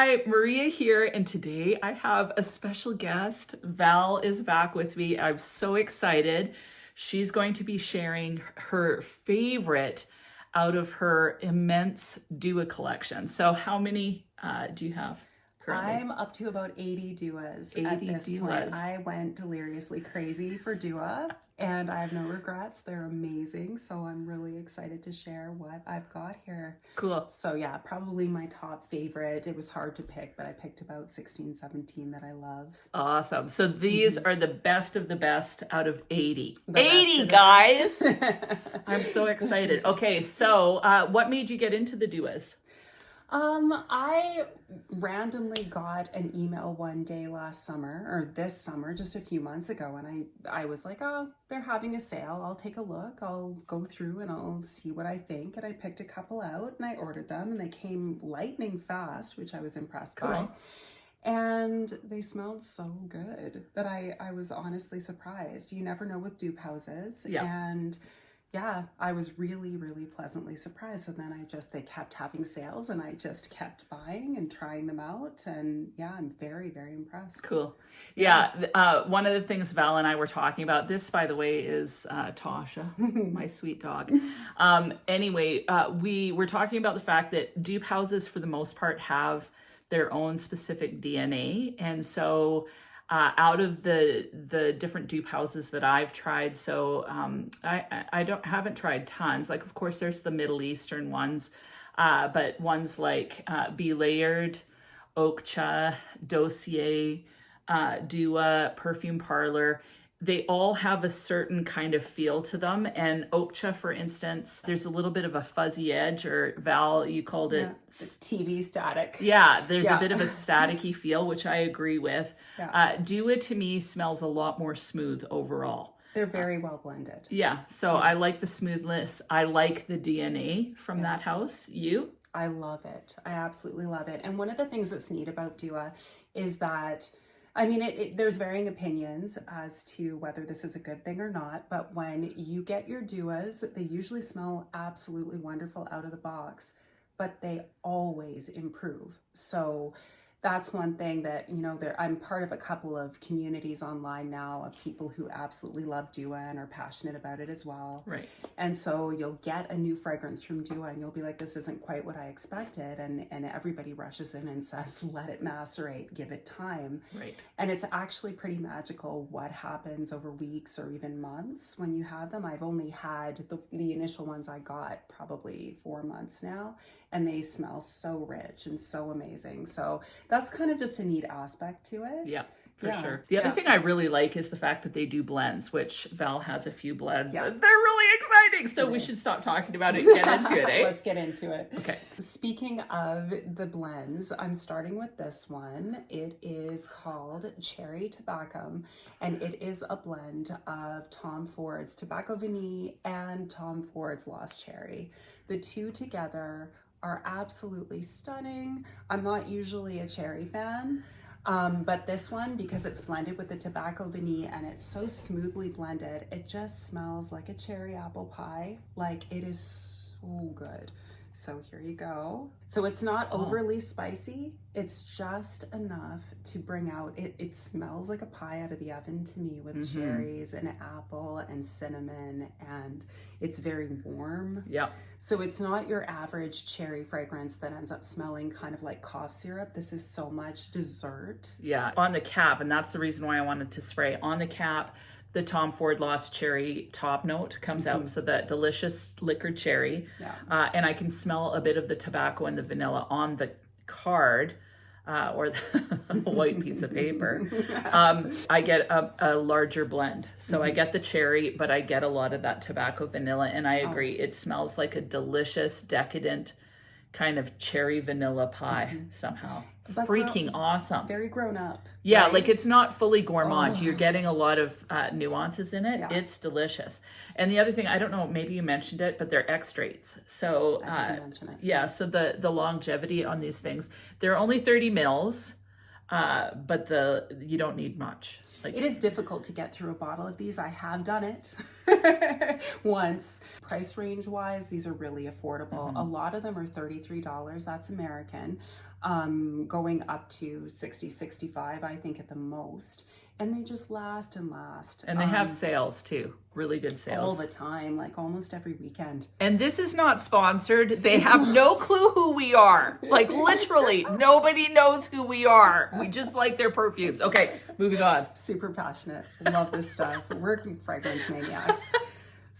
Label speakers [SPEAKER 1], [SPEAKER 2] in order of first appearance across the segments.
[SPEAKER 1] Hi, Maria here, and today I have a special guest. Val is back with me. I'm so excited. She's going to be sharing her favorite out of her immense Dua collection. So how many do you have currently?
[SPEAKER 2] I'm up to about 80 Duas
[SPEAKER 1] 80
[SPEAKER 2] at this
[SPEAKER 1] Duas.
[SPEAKER 2] point. I went deliriously crazy for Dua, and I have no regrets. They're amazing, so I'm really excited to share what I've got here.
[SPEAKER 1] Cool.
[SPEAKER 2] So yeah, probably my top favorite. It was hard to pick, but I picked about 16, 17 that I love.
[SPEAKER 1] Awesome. So these are the best of the best out of 80.
[SPEAKER 2] The
[SPEAKER 1] 80, guys! I'm so excited. Okay, so what made you get into the Duas?
[SPEAKER 2] I randomly got an email one day last summer, or this summer, just a few months ago, and I was like, oh, they're having a sale. I'll take a look. I'll go through and I'll see what I think. And I picked a couple out and I ordered them, and they came lightning fast, which I was impressed by. And they smelled so good that I was honestly surprised. You never know with dupe houses.
[SPEAKER 1] Yeah.
[SPEAKER 2] And yeah, I was really, really pleasantly surprised. So then they kept having sales, and I just kept buying and trying them out. And yeah, I'm very, very impressed.
[SPEAKER 1] Cool. Yeah. One of the things Val and I were talking about, this, by the way, is Tasha, my sweet dog. Anyway, we were talking about the fact that dupe houses, for the most part, have their own specific DNA. And so out of the different dupe houses that I've tried, so I haven't tried tons. Like, of course, there's the Middle Eastern ones, but ones like Be Layered, Okcha, Dossier, Dua, Perfume Parlor, they all have a certain kind of feel to them. And Okcha, for instance, there's a little bit of a fuzzy edge, or Val, you called it
[SPEAKER 2] TV static.
[SPEAKER 1] Yeah, there's a bit of a staticky feel, which I agree with.
[SPEAKER 2] Yeah.
[SPEAKER 1] Dua, to me, smells a lot more smooth overall.
[SPEAKER 2] They're very well blended.
[SPEAKER 1] Yeah, so I like the smoothness. I like the DNA from that house. You?
[SPEAKER 2] I love it. I absolutely love it. And one of the things that's neat about Dua is that, I mean, there's varying opinions as to whether this is a good thing or not, but when you get your Duas, they usually smell absolutely wonderful out of the box, but they always improve. So that's one thing that, you know, I'm part of a couple of communities online now of people who absolutely love Dua and are passionate about it as well.
[SPEAKER 1] Right.
[SPEAKER 2] And so you'll get a new fragrance from Dua and you'll be like, this isn't quite what I expected. And everybody rushes in and says, let it macerate, give it time.
[SPEAKER 1] Right.
[SPEAKER 2] And it's actually pretty magical what happens over weeks or even months when you have them. I've only had the initial ones I got probably 4 months now, and they smell so rich and so amazing. So that's kind of just a neat aspect to it.
[SPEAKER 1] Yeah, for sure. The other thing I really like is the fact that they do blends, which Val has a few blends. Yeah. And they're really exciting. So we should stop talking about it and get into it, eh?
[SPEAKER 2] Let's get into it.
[SPEAKER 1] Okay.
[SPEAKER 2] Speaking of the blends, I'm starting with this one. It is called Cherry TABACUM, and it is a blend of Tom Ford's Tobacco Vanille and Tom Ford's Lost Cherry. The two together are absolutely stunning. I'm not usually a cherry fan, but this one, because it's blended with the Tobacco Vanille and it's so smoothly blended, it just smells like a cherry apple pie. Like, it is so good. So here you go. So it's not overly spicy. It's just enough to bring out, it smells like a pie out of the oven to me, with cherries and apple and cinnamon, and it's very warm.
[SPEAKER 1] Yeah.
[SPEAKER 2] So it's not your average cherry fragrance that ends up smelling kind of like cough syrup. This is so much dessert.
[SPEAKER 1] Yeah. On the cap, and that's the reason why I wanted to spray, on the cap, the Tom Ford Lost Cherry top note comes out, so that delicious liquored cherry. Yeah. And I can smell a bit of the tobacco and the vanilla on the card, or the white piece of paper. I get a larger blend. So I get the cherry, but I get a lot of that tobacco vanilla. And I agree, it smells like a delicious, decadent kind of cherry vanilla pie somehow. But freaking awesome.
[SPEAKER 2] Very grown up.
[SPEAKER 1] Yeah, right? Like, it's not fully gourmand. You're getting a lot of nuances in it. Yeah. It's delicious. And the other thing, I don't know, maybe you mentioned it, but they're extraits. So
[SPEAKER 2] I didn't mention it.
[SPEAKER 1] Yeah, so the longevity on these things, they're only 30 mils, but you don't need much.
[SPEAKER 2] Like, it is difficult to get through a bottle of these. I have done it once. Price range wise, these are really affordable. A lot of them are $33. That's American. going up to 60, 65, I think at the most. And they just last and last.
[SPEAKER 1] And they have sales too. Really good sales.
[SPEAKER 2] All the time, like almost every weekend.
[SPEAKER 1] And this is not sponsored. They have no clue who we are. Like literally, nobody knows who we are. We just like their perfumes. Okay, moving on.
[SPEAKER 2] Super passionate. Love this stuff. We're fragrance maniacs.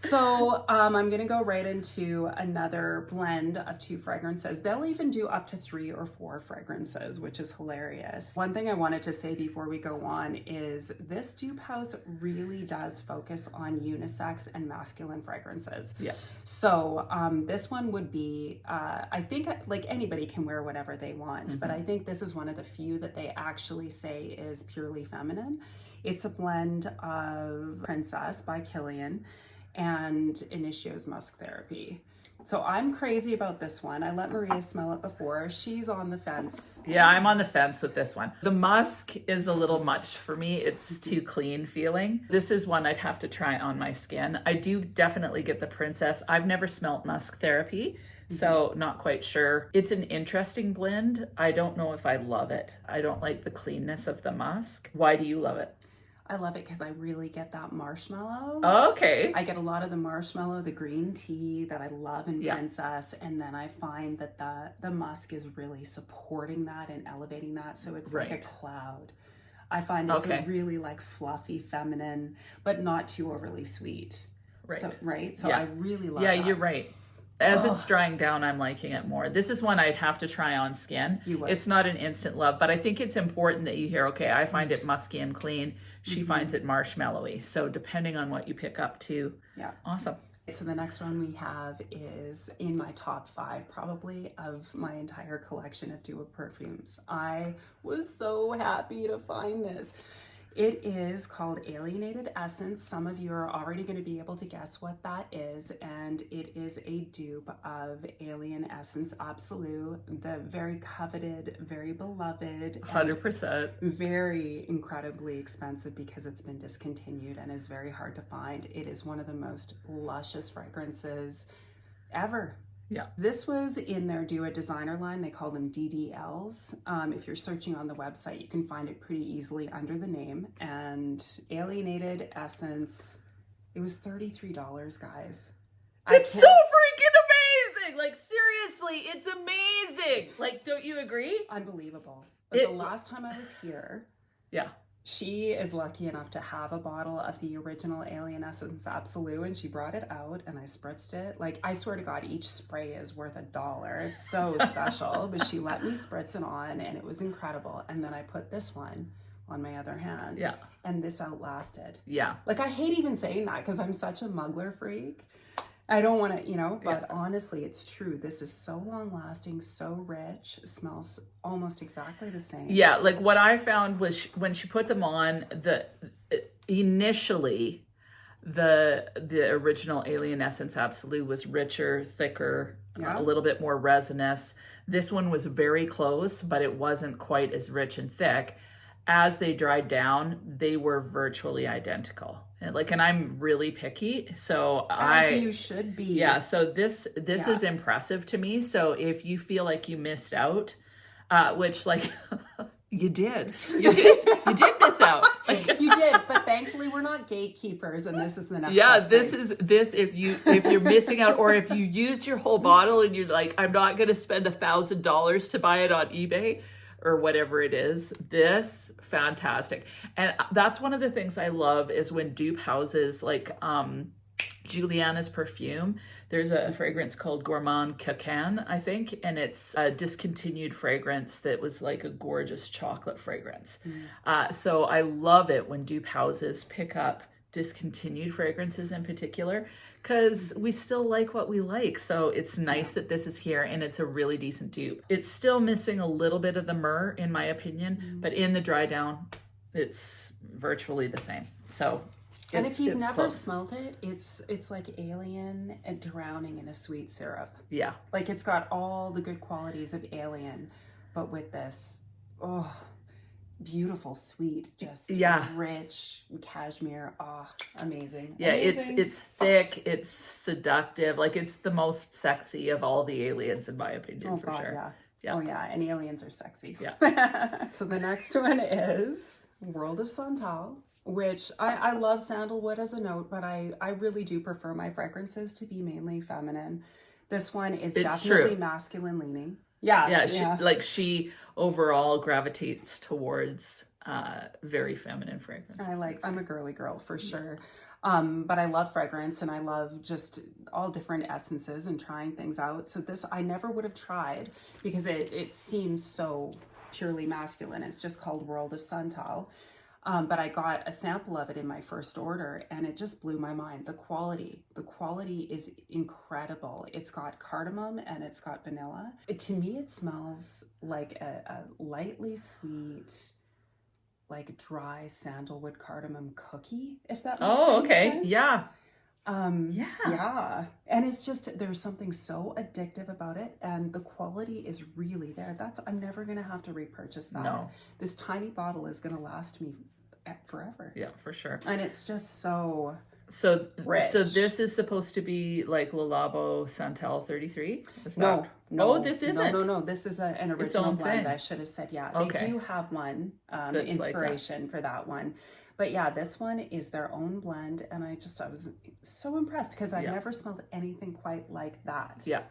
[SPEAKER 2] So I'm going to go right into another blend of 2 fragrances. They'll even do up to 3 or 4 fragrances, which is hilarious. One thing I wanted to say before we go on is this dupe house really does focus on unisex and masculine fragrances.
[SPEAKER 1] Yeah.
[SPEAKER 2] So this one would be, I think like anybody can wear whatever they want, but I think this is one of the few that they actually say is purely feminine. It's a blend of Princess by Kilian and Initio's Musk Therapy. So I'm crazy about this one. I let Maria smell it before. She's on the fence.
[SPEAKER 1] Yeah, I'm on the fence with this one. The musk is a little much for me. It's too clean feeling. This is one I'd have to try on my skin. I do definitely get the Princess. I've never smelt Musk Therapy, so not quite sure. It's an interesting blend. I don't know if I love it. I don't like the cleanness of the musk. Why do you love it?
[SPEAKER 2] I love it because I really get that marshmallow.
[SPEAKER 1] Okay.
[SPEAKER 2] I get a lot of the marshmallow, the green tea that I love in Princess, and then I find that the musk is really supporting that and elevating that, so it's like a cloud. I find it's really like fluffy, feminine, but not too overly sweet.
[SPEAKER 1] Right.
[SPEAKER 2] So I really love that.
[SPEAKER 1] Yeah, you're right. As it's drying down, I'm liking it more. This is one I'd have to try on skin.
[SPEAKER 2] You would.
[SPEAKER 1] It's not an instant love, but I think it's important that you hear, okay, I find it musky and clean. She finds it marshmallowy. So depending on what you pick up too.
[SPEAKER 2] Yeah.
[SPEAKER 1] Awesome.
[SPEAKER 2] So the next one we have is in my top 5 probably of my entire collection of duo perfumes. I was so happy to find this. It is called Alienated Essence. Some of you are already going to be able to guess what that is, and it is a dupe of Alien Essence Absolue, the very coveted, very beloved,
[SPEAKER 1] 100%.
[SPEAKER 2] very incredibly expensive because it's been discontinued and is very hard to find. It is one of the most luscious fragrances ever.
[SPEAKER 1] Yeah.
[SPEAKER 2] This was in their Do It designer line. They call them DDLs. If you're searching on the website, you can find it pretty easily under the name. And Alienated Essence, it was $33, guys.
[SPEAKER 1] It's so freaking amazing. Like, seriously, it's amazing. Like, don't you agree?
[SPEAKER 2] Unbelievable. But the last time I was here, she is lucky enough to have a bottle of the original Alien Essence Absolue, and she brought it out and I spritzed it. Like, I swear to God, each spray is worth $1. It's so special, but she let me spritz it on and it was incredible. And then I put this one on my other hand.
[SPEAKER 1] Yeah.
[SPEAKER 2] And this outlasted.
[SPEAKER 1] Yeah.
[SPEAKER 2] Like, I hate even saying that because I'm such a muggler freak. I don't want to, but honestly, it's true. This is so long lasting, so rich. It smells almost exactly the same.
[SPEAKER 1] Yeah, like what I found was when she put them on, initially the original Alien Essence Absolute was richer, thicker, a little bit more resinous. This one was very close, but it wasn't quite as rich and thick. As they dried down, they were virtually identical. And I'm really picky, so
[SPEAKER 2] As you should be.
[SPEAKER 1] Yeah, so this is impressive to me. So if you feel like you missed out, which like you did miss out.
[SPEAKER 2] You did, but thankfully we're not gatekeepers, and this is the next.
[SPEAKER 1] Yeah, this if you're missing out, or if you used your whole bottle and you're like, I'm not going to spend $1,000 to buy it on eBay or whatever it is, this fantastic. And that's one of the things I love is when dupe houses like Juliana's perfume. There's a fragrance called Gourmand Cacan, I think, and it's a discontinued fragrance that was like a gorgeous chocolate fragrance. So I love it when dupe houses pick up discontinued fragrances in particular, because we still like what we like. So it's nice that this is here and it's a really decent dupe. It's still missing a little bit of the myrrh in my opinion, but in the dry down, it's virtually the same. So
[SPEAKER 2] and if you've never smelled it, it's like Alien and drowning in a sweet syrup. Yeah. Like it's got all the good qualities of Alien, but with this, beautiful, sweet, just rich cashmere. Amazing.
[SPEAKER 1] Yeah,
[SPEAKER 2] amazing.
[SPEAKER 1] It's thick, it's seductive. Like it's the most sexy of all the aliens in my opinion, for sure. Yeah.
[SPEAKER 2] Oh yeah, and aliens are sexy.
[SPEAKER 1] Yeah.
[SPEAKER 2] So the next one is World of Santal, which I love sandalwood as a note, but I really do prefer my fragrances to be mainly feminine. This one is definitely masculine leaning. Yeah.
[SPEAKER 1] She overall gravitates towards very feminine fragrances.
[SPEAKER 2] I'm a girly girl for sure. But I love fragrance and I love just all different essences and trying things out. So this I never would have tried because it seems so purely masculine. It's just called World of Santal. But I got a sample of it in my first order and it just blew my mind. The quality is incredible. It's got cardamom and it's got vanilla. To me, it smells like a lightly sweet, like dry sandalwood cardamom cookie, if that makes sense.
[SPEAKER 1] Yeah.
[SPEAKER 2] Yeah. And it's just, there's something so addictive about it. And the quality is really there. I'm never going to have to repurchase that.
[SPEAKER 1] No.
[SPEAKER 2] This tiny bottle is going to last me forever.
[SPEAKER 1] Yeah, for sure.
[SPEAKER 2] And it's just so
[SPEAKER 1] rich. So this is supposed to be like Le Labo Santal 33?
[SPEAKER 2] No.
[SPEAKER 1] Oh, this isn't.
[SPEAKER 2] No. This is an original blend. I should have said, yeah. They do have one inspiration for that one. But yeah, this one is their own blend. And I was so impressed because I've never smelled anything quite like that.
[SPEAKER 1] Yeah.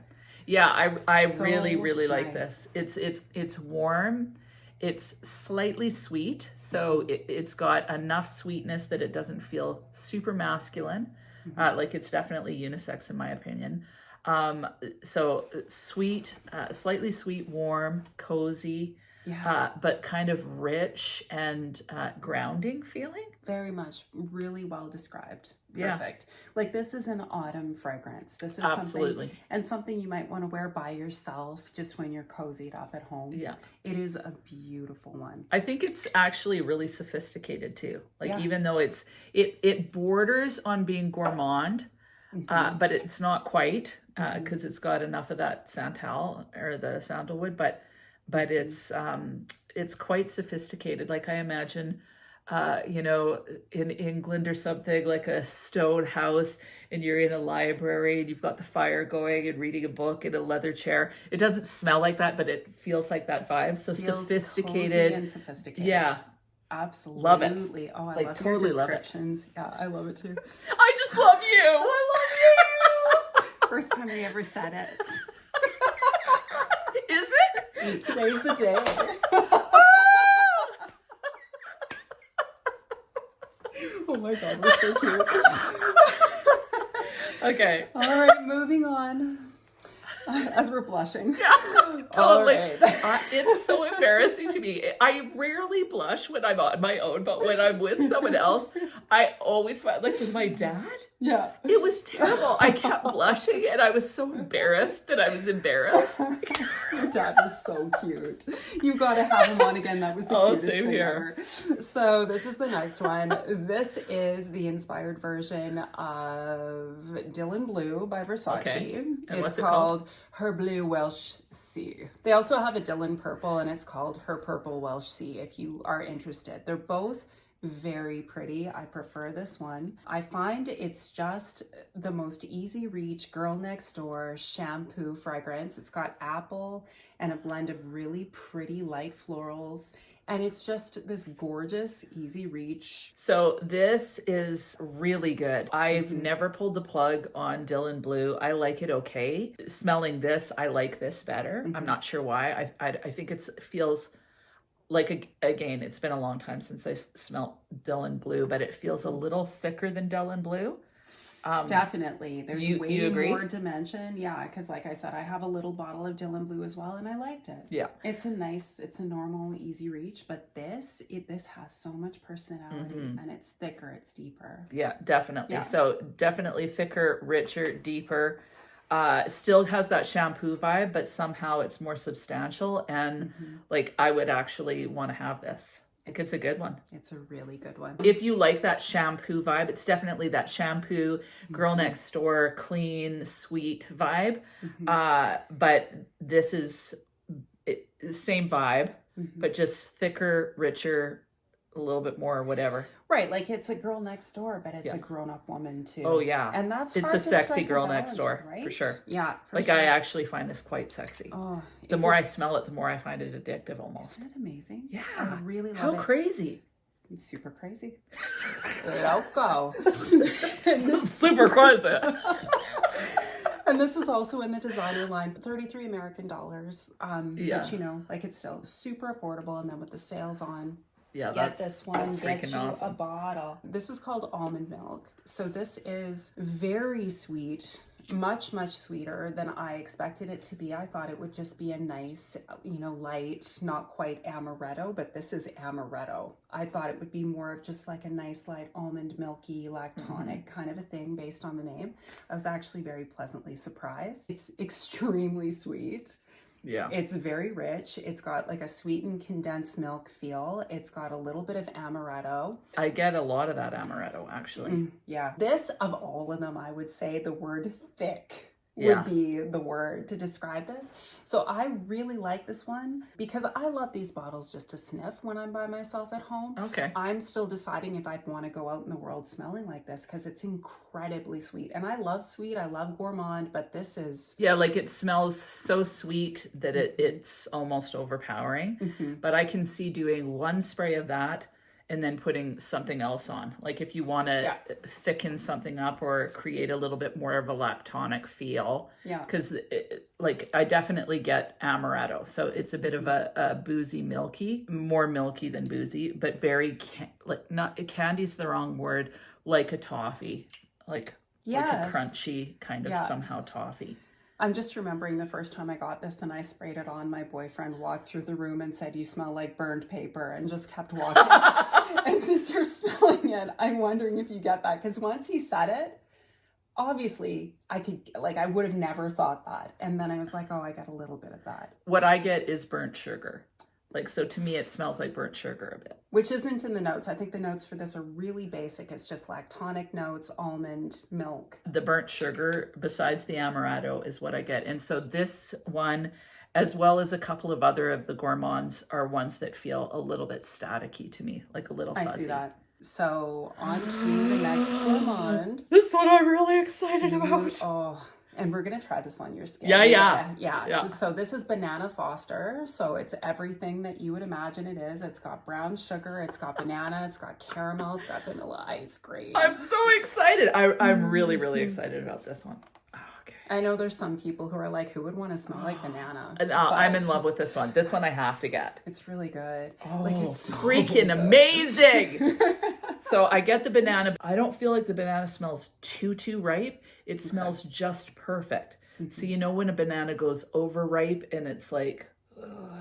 [SPEAKER 1] Yeah, I
[SPEAKER 2] So
[SPEAKER 1] really like
[SPEAKER 2] nice.
[SPEAKER 1] this. It's warm. It's slightly sweet, so it's got enough sweetness that it doesn't feel super masculine. Like it's definitely unisex in my opinion. So sweet, slightly sweet, warm, cozy, but kind of rich and grounding feeling.
[SPEAKER 2] Very much, really well described. Perfect. Like this is an autumn fragrance. This is something you might want to wear by yourself just when you're cozied up at home. Yeah. It is a beautiful one.
[SPEAKER 1] I think it's actually really sophisticated too. Like even though it borders on being gourmand, but it's not quite because it's got enough of that santal or the sandalwood, but it's quite sophisticated. Like I imagine in England or something, like a stone house and you're in a library and you've got the fire going and reading a book in a leather chair. It doesn't smell like that, but it feels like that vibe. So sophisticated.
[SPEAKER 2] Cozy and sophisticated.
[SPEAKER 1] Yeah.
[SPEAKER 2] Absolutely.
[SPEAKER 1] Love it.
[SPEAKER 2] Oh, I
[SPEAKER 1] like,
[SPEAKER 2] love
[SPEAKER 1] totally
[SPEAKER 2] your descriptions. Yeah, I love it too.
[SPEAKER 1] I just love you. I love you.
[SPEAKER 2] First time we ever said it.
[SPEAKER 1] Is it?
[SPEAKER 2] Today's the day. Oh my God, we're so cute.
[SPEAKER 1] Okay.
[SPEAKER 2] All right, moving on. As we're blushing.
[SPEAKER 1] Yeah, totally.
[SPEAKER 2] Right.
[SPEAKER 1] It's so embarrassing to me. I rarely blush when I'm on my own, but when I'm with someone else, I always find, like with my dad, it was terrible. I kept blushing and I was so embarrassed that I was embarrassed.
[SPEAKER 2] Your dad was so cute. You got to have him on again. That was the cutest thing ever. So this is the next one. This is the inspired version of Dylan Blue by Versace.
[SPEAKER 1] Okay.
[SPEAKER 2] It's called Her Blue Welsh Sea. They also have a Dylan Purple and it's called Her Purple Welsh Sea if you are interested. They're both very pretty. I prefer this one. I find it's just the most easy reach girl next door shampoo fragrance. It's got apple and a blend of really pretty light florals. And it's just this gorgeous, easy reach. So this is really good. I've never pulled the plug on Dylan Blue. I like it okay. Smelling this, I like this better. I'm not sure why. I think it feels like, again, it's been a long time since I've smelled Dylan Blue, but it feels a little thicker than Dylan Blue. Definitely. There's way
[SPEAKER 1] agree?
[SPEAKER 2] more dimension. Yeah, because like I said, I have a little bottle of Dylan Blue as well, and I liked it. Yeah. It's a normal, easy reach, but this has so much personality, and it's thicker, it's deeper.
[SPEAKER 1] Yeah, definitely. Yeah. So definitely thicker, richer, deeper. Still has that shampoo vibe, but somehow it's more substantial, and like I would actually want to have this. It's a good one.
[SPEAKER 2] It's a really good one.
[SPEAKER 1] If you like that shampoo vibe, it's definitely that shampoo, girl next door, clean, sweet vibe. But this is the same vibe, but just thicker, richer, a little bit more whatever.
[SPEAKER 2] Right, like it's a girl next door, but it's a grown-up woman too.
[SPEAKER 1] Oh yeah.
[SPEAKER 2] And that's
[SPEAKER 1] it's
[SPEAKER 2] hard
[SPEAKER 1] a
[SPEAKER 2] to
[SPEAKER 1] sexy
[SPEAKER 2] strike a
[SPEAKER 1] girl
[SPEAKER 2] balance,
[SPEAKER 1] next door,
[SPEAKER 2] right?
[SPEAKER 1] for sure.
[SPEAKER 2] Yeah, for
[SPEAKER 1] like
[SPEAKER 2] sure.
[SPEAKER 1] I actually find this quite sexy.
[SPEAKER 2] Oh,
[SPEAKER 1] the more I smell it, the more I find it addictive almost.
[SPEAKER 2] Isn't it amazing?
[SPEAKER 1] Yeah.
[SPEAKER 2] I really love
[SPEAKER 1] How
[SPEAKER 2] it.
[SPEAKER 1] crazy.
[SPEAKER 2] It's super crazy. Loco.
[SPEAKER 1] Super crazy.
[SPEAKER 2] And this is also in the designer line, 33 American dollars.
[SPEAKER 1] Yeah.
[SPEAKER 2] Which, you know, like it's still super affordable. And then with the sales on,
[SPEAKER 1] Yeah,
[SPEAKER 2] get this one,
[SPEAKER 1] that's
[SPEAKER 2] get
[SPEAKER 1] freaking
[SPEAKER 2] you
[SPEAKER 1] awesome.
[SPEAKER 2] a bottle. This is called almond milk. So this is very sweet, much, much sweeter than I expected it to be. I thought it would just be a nice, you know, light, not quite amaretto, but this is amaretto. I thought it would be more of just like a nice light almond milky lactonic kind of a thing based on the name. I was actually very pleasantly surprised. It's extremely sweet.
[SPEAKER 1] Yeah.
[SPEAKER 2] It's very rich. It's got like a sweetened condensed milk feel. It's got a little bit of amaretto.
[SPEAKER 1] I get a lot of that amaretto, actually.
[SPEAKER 2] Yeah. This, of all of them, I would say the word thick
[SPEAKER 1] Yeah.
[SPEAKER 2] would be the word to describe this. So I really like this one because I love these bottles just to sniff when I'm by myself at home.
[SPEAKER 1] Okay.
[SPEAKER 2] I'm still deciding if I'd want to go out in the world smelling like this because it's incredibly sweet. And I love sweet. I love gourmand, but this is...
[SPEAKER 1] Yeah, like it smells so sweet that it's almost overpowering. But I can see doing one spray of that and then putting something else on. Like if you want to thicken something up or create a little bit more of a lactonic feel.
[SPEAKER 2] Yeah.
[SPEAKER 1] Because like I definitely get amaretto. So it's a bit of a boozy milky, more milky than boozy, but very, candy's the wrong word, like a toffee. Like a crunchy kind of somehow toffee.
[SPEAKER 2] I'm just remembering the first time I got this and I sprayed it on. My boyfriend walked through the room and said, "You smell like burned paper," and just kept walking. And since you're smelling it, I'm wondering if you get that. Because once he said it, obviously I would have never thought that. And then I was like, oh, I got a little bit of that.
[SPEAKER 1] What I get is burnt sugar. Like, so to me, it smells like burnt sugar a bit.
[SPEAKER 2] Which isn't in the notes. I think the notes for this are really basic. It's just lactonic notes, almond, milk.
[SPEAKER 1] The burnt sugar, besides the amaretto, is what I get. And so this one, as well as a couple of other of the gourmands, are ones that feel a little bit staticky to me, like a little fuzzy.
[SPEAKER 2] I see that. So on to the next gourmand.
[SPEAKER 1] This one I'm really excited about.
[SPEAKER 2] Oh, and we're going to try this on your skin.
[SPEAKER 1] Yeah.
[SPEAKER 2] So this is Banana Foster. So it's everything that you would imagine it is. It's got brown sugar, it's got banana, it's got caramel, it's got vanilla ice cream.
[SPEAKER 1] I'm so excited. I'm really, really excited about this one. Oh, okay.
[SPEAKER 2] I know there's some people who are like, who would want to smell like banana?
[SPEAKER 1] I'm in love with this one. This one I have to get.
[SPEAKER 2] It's really good.
[SPEAKER 1] Oh,
[SPEAKER 2] like it's so
[SPEAKER 1] freaking
[SPEAKER 2] good.
[SPEAKER 1] Amazing. So I get the banana. I don't feel like the banana smells too ripe. It smells just perfect. So you know when a banana goes overripe and it's like,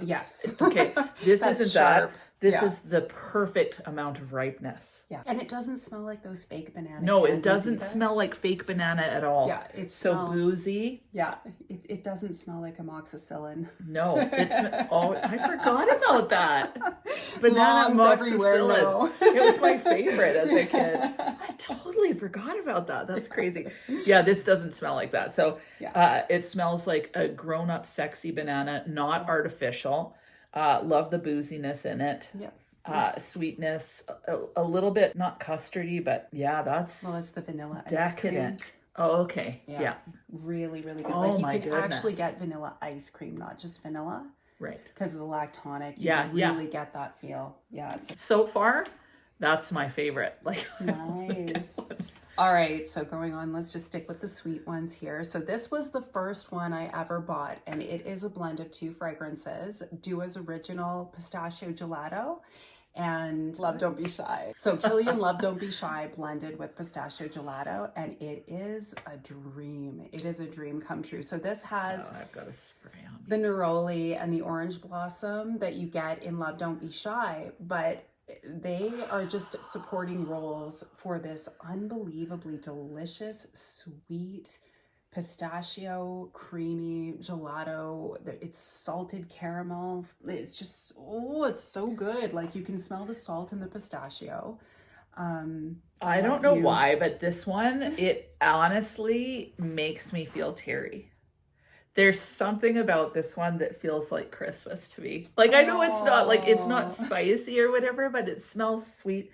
[SPEAKER 2] yes.
[SPEAKER 1] Okay, this isn't
[SPEAKER 2] sharp.
[SPEAKER 1] that. This is the perfect amount of ripeness.
[SPEAKER 2] Yeah, and it doesn't smell like those fake bananas.
[SPEAKER 1] No, it doesn't smell like fake banana at all.
[SPEAKER 2] Yeah, it
[SPEAKER 1] so
[SPEAKER 2] smells,
[SPEAKER 1] boozy.
[SPEAKER 2] Yeah, it doesn't smell like amoxicillin.
[SPEAKER 1] No, it's I forgot about that. Banana
[SPEAKER 2] Moms everywhere know.
[SPEAKER 1] It was my favorite as a kid. I totally forgot about that. That's crazy. Yeah, this doesn't smell like that. So it smells like a grown-up sexy banana, not artificial. Love the booziness in it.
[SPEAKER 2] Yeah.
[SPEAKER 1] Sweetness, a little bit, not custardy, but that's
[SPEAKER 2] it's the vanilla ice
[SPEAKER 1] decadent.
[SPEAKER 2] cream.
[SPEAKER 1] Oh, okay. Yeah.
[SPEAKER 2] Really, really good.
[SPEAKER 1] Oh,
[SPEAKER 2] like you can
[SPEAKER 1] goodness.
[SPEAKER 2] actually get vanilla ice cream, not just vanilla.
[SPEAKER 1] Right.
[SPEAKER 2] Because of the lactonic. You really get that feel. Yeah.
[SPEAKER 1] So far, that's my favorite. Like,
[SPEAKER 2] nice. All right, so going on, let's just stick with the sweet ones here. So this was the first one I ever bought, and it is a blend of two fragrances, Dua's Original Pistachio Gelato and Love Don't Be Shy. So Killian Love Don't Be Shy blended with Pistachio Gelato, and it is a dream. It is a dream come true. So this has
[SPEAKER 1] I've got a spray on
[SPEAKER 2] the neroli and the orange blossom that you get in Love Don't Be Shy, but they are just supporting roles for this unbelievably delicious, sweet, pistachio, creamy gelato. It's salted caramel. It's just, it's so good. Like you can smell the salt in the pistachio.
[SPEAKER 1] I don't know why, but this one, it honestly makes me feel teary. There's something about this one that feels like Christmas to me. Like, I know it's not like, it's not spicy or whatever, but it smells sweet.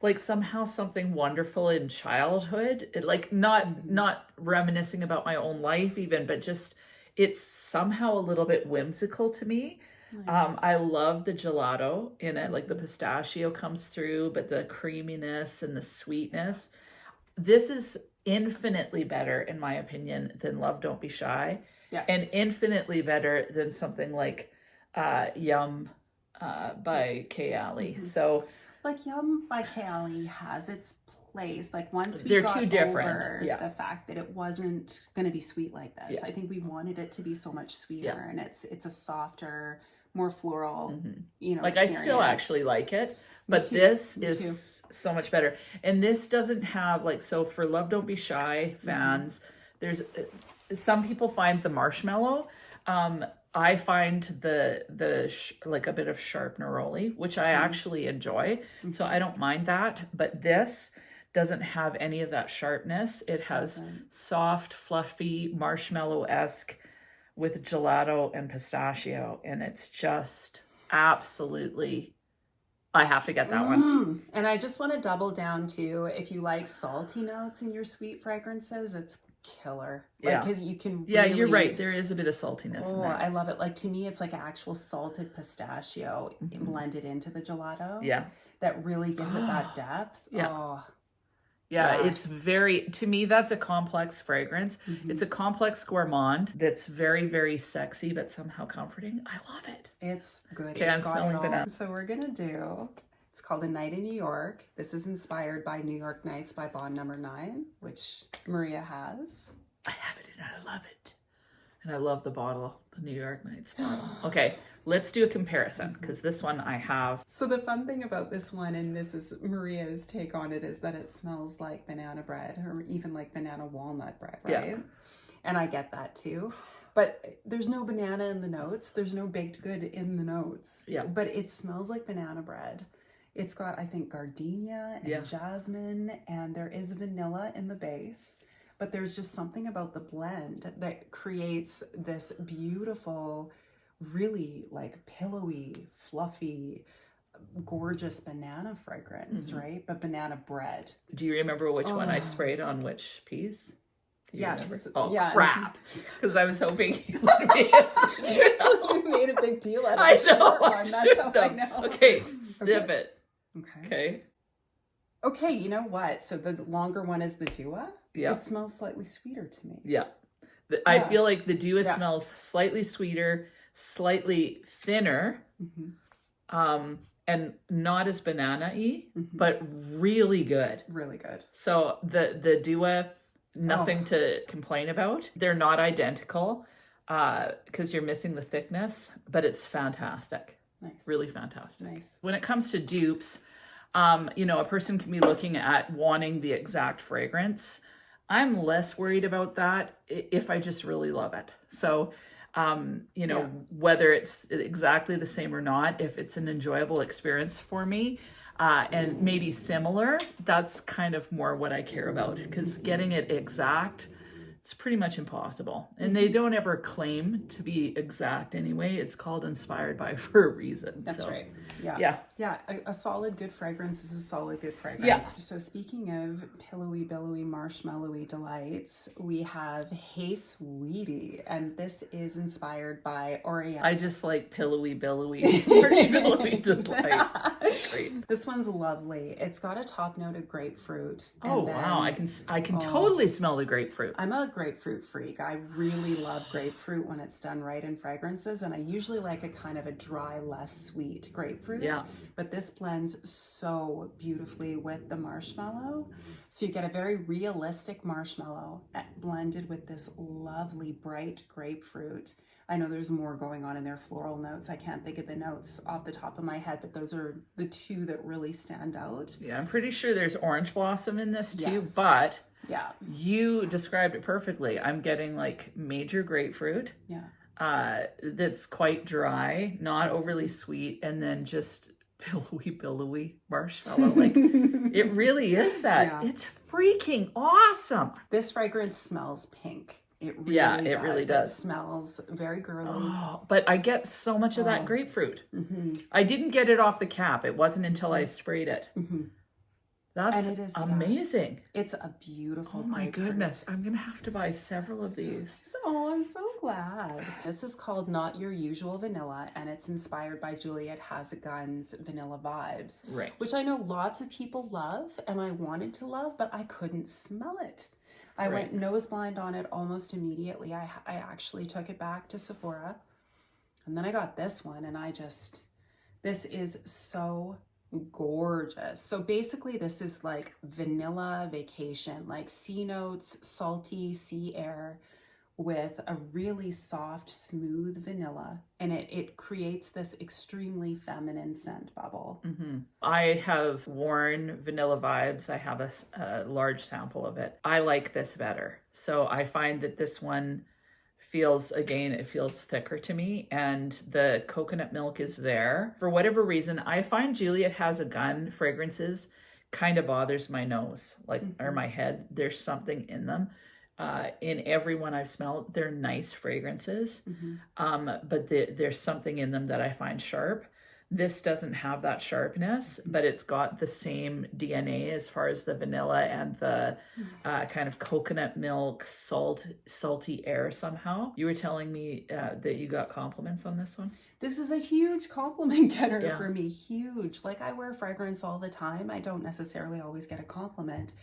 [SPEAKER 1] Like somehow something wonderful in childhood. It, like not reminiscing about my own life even, but just it's somehow a little bit whimsical to me. Nice. I love the gelato in it. Like the pistachio comes through, but the creaminess and the sweetness. This is infinitely better, in my opinion, than Love Don't Be Shy.
[SPEAKER 2] Yes.
[SPEAKER 1] And infinitely better than something like Yum by Kayali. So
[SPEAKER 2] like Yum by Kayali has its place. Like once we
[SPEAKER 1] they're
[SPEAKER 2] got
[SPEAKER 1] too different.
[SPEAKER 2] over the fact that it wasn't going to be sweet like this, I think we wanted it to be so much sweeter, and it's a softer, more floral, you know,
[SPEAKER 1] like
[SPEAKER 2] experience.
[SPEAKER 1] I still actually like it, but this is so much better. And this doesn't have like, so for Love Don't Be Shy fans, there's some people find the marshmallow. I find the like a bit of sharp neroli, which I actually enjoy. So I don't mind that. But this doesn't have any of that sharpness. It has soft, fluffy, marshmallow-esque with gelato and pistachio. And it's just absolutely, I have to get that one.
[SPEAKER 2] And I just want to double down too, if you like salty notes in your sweet fragrances, it's killer. Like, because you can really,
[SPEAKER 1] you're right, there is a bit of saltiness in there.
[SPEAKER 2] I love it. Like, to me, it's like actual salted pistachio blended into the gelato. That really gives it that depth. It's very, to me, that's a complex fragrance. It's a complex gourmand that's very, very sexy, but somehow comforting. I love it. It's good.
[SPEAKER 1] Okay, I'm smelling banana.
[SPEAKER 2] So we're gonna do, it's called A Night in New York. This is inspired by New York Nights by Bond No. 9, which Maria has.
[SPEAKER 1] I have it and I love it. And I love the bottle, the New York Nights bottle. Okay, let's do a comparison, because this one I have.
[SPEAKER 2] So the fun thing about this one, and this is Maria's take on it, is that it smells like banana bread, or even like banana walnut bread, right? Yeah. And I get that too. But there's no banana in the notes. There's no baked good in the notes.
[SPEAKER 1] Yeah.
[SPEAKER 2] But it smells like banana bread. It's got, I think, gardenia and jasmine, and there is vanilla in the base. But there's just something about the blend that creates this beautiful, really like pillowy, fluffy, gorgeous banana fragrance, right? But banana bread.
[SPEAKER 1] Do you remember which one I sprayed on which piece?
[SPEAKER 2] Yes.
[SPEAKER 1] Remember? Oh, crap. Because I was hoping you would be
[SPEAKER 2] You made a big deal out of it. I know. One. That's how I know.
[SPEAKER 1] Okay, sniff it.
[SPEAKER 2] Okay. Okay, you know what? So the longer one is the Dua.
[SPEAKER 1] Yeah.
[SPEAKER 2] It smells slightly sweeter to me.
[SPEAKER 1] Yeah. I feel like the Dua smells slightly sweeter, slightly thinner, and not as banana-y, but really good.
[SPEAKER 2] Really good.
[SPEAKER 1] So the Dua, nothing to complain about. They're not identical because you're missing the thickness, but it's fantastic.
[SPEAKER 2] Nice.
[SPEAKER 1] Really fantastic.
[SPEAKER 2] Nice.
[SPEAKER 1] When it comes to dupes, you know, a person can be looking at wanting the exact fragrance. I'm less worried about that if I just really love it. So, you know, whether it's exactly the same or not, if it's an enjoyable experience for me, and maybe similar, that's kind of more what I care about, because getting it exact, it's pretty much impossible. And they don't ever claim to be exact anyway. It's called inspired by for a reason.
[SPEAKER 2] That's right. Yeah.
[SPEAKER 1] Yeah.
[SPEAKER 2] Yeah. A solid good fragrance is a solid good fragrance.
[SPEAKER 1] Yeah.
[SPEAKER 2] So speaking of pillowy, billowy, marshmallowy delights, we have Hey Sweetie, and this is inspired by Oriana.
[SPEAKER 1] I just like pillowy, billowy, marshmallowy delights. That's great.
[SPEAKER 2] This one's lovely. It's got a top note of grapefruit.
[SPEAKER 1] Oh, wow. I can totally smell the grapefruit.
[SPEAKER 2] I'm a grapefruit freak. I really love grapefruit when it's done right in fragrances, and I usually like a kind of a dry, less sweet grapefruit.
[SPEAKER 1] Yeah.
[SPEAKER 2] But this blends so beautifully with the marshmallow. So you get a very realistic marshmallow blended with this lovely bright grapefruit. I know there's more going on in their floral notes. I can't think of the notes off the top of my head, but those are the two that really stand out.
[SPEAKER 1] Yeah, I'm pretty sure there's orange blossom in this too, but you described it perfectly. I'm getting like major grapefruit.
[SPEAKER 2] Yeah.
[SPEAKER 1] That's quite dry, not overly sweet, and then just billowy marshmallow. Like it really is that. It's freaking awesome.
[SPEAKER 2] This fragrance smells pink. It really
[SPEAKER 1] Yeah,
[SPEAKER 2] does.
[SPEAKER 1] it really does.
[SPEAKER 2] It smells very girly.
[SPEAKER 1] Oh, but I get so much of that grapefruit.
[SPEAKER 2] Mm-hmm.
[SPEAKER 1] I didn't get it off the cap. It wasn't until I sprayed it.
[SPEAKER 2] Mm-hmm.
[SPEAKER 1] That's
[SPEAKER 2] And it is
[SPEAKER 1] amazing.
[SPEAKER 2] Yeah, it's a beautiful
[SPEAKER 1] Oh my
[SPEAKER 2] grapefruit.
[SPEAKER 1] goodness. I'm going to have to buy several of these.
[SPEAKER 2] Oh, I'm so glad. This is called Not Your Usual Vanilla, and it's inspired by Jeulia Has a Gun's Vanilla Vibes.
[SPEAKER 1] Right.
[SPEAKER 2] Which I know lots of people love, and I wanted to love, but I couldn't smell it. I went nose blind on it almost immediately. I actually took it back to Sephora, and then I got this one, and this is so gorgeous. So basically this is like vanilla vacation, like sea notes, salty sea air with a really soft, smooth vanilla. And it creates this extremely feminine scent bubble.
[SPEAKER 1] Mm-hmm. I have worn Vanilla Vibes. I have a large sample of it. I like this better. So I find that this one feels, again, it feels thicker to me, and the coconut milk is there. For whatever reason, I find Jeulia Has a Gun fragrances kind of bothers my nose, like, or my head. There's something in them. In every one I've smelled, they're nice fragrances, but there's something in them that I find sharp. This doesn't have that sharpness, but it's got the same DNA as far as the vanilla and the kind of coconut milk, salty air somehow. You were telling me that you got compliments on this one?
[SPEAKER 2] This is a huge compliment getter for me, huge. Like, I wear fragrance all the time. I don't necessarily always get a compliment,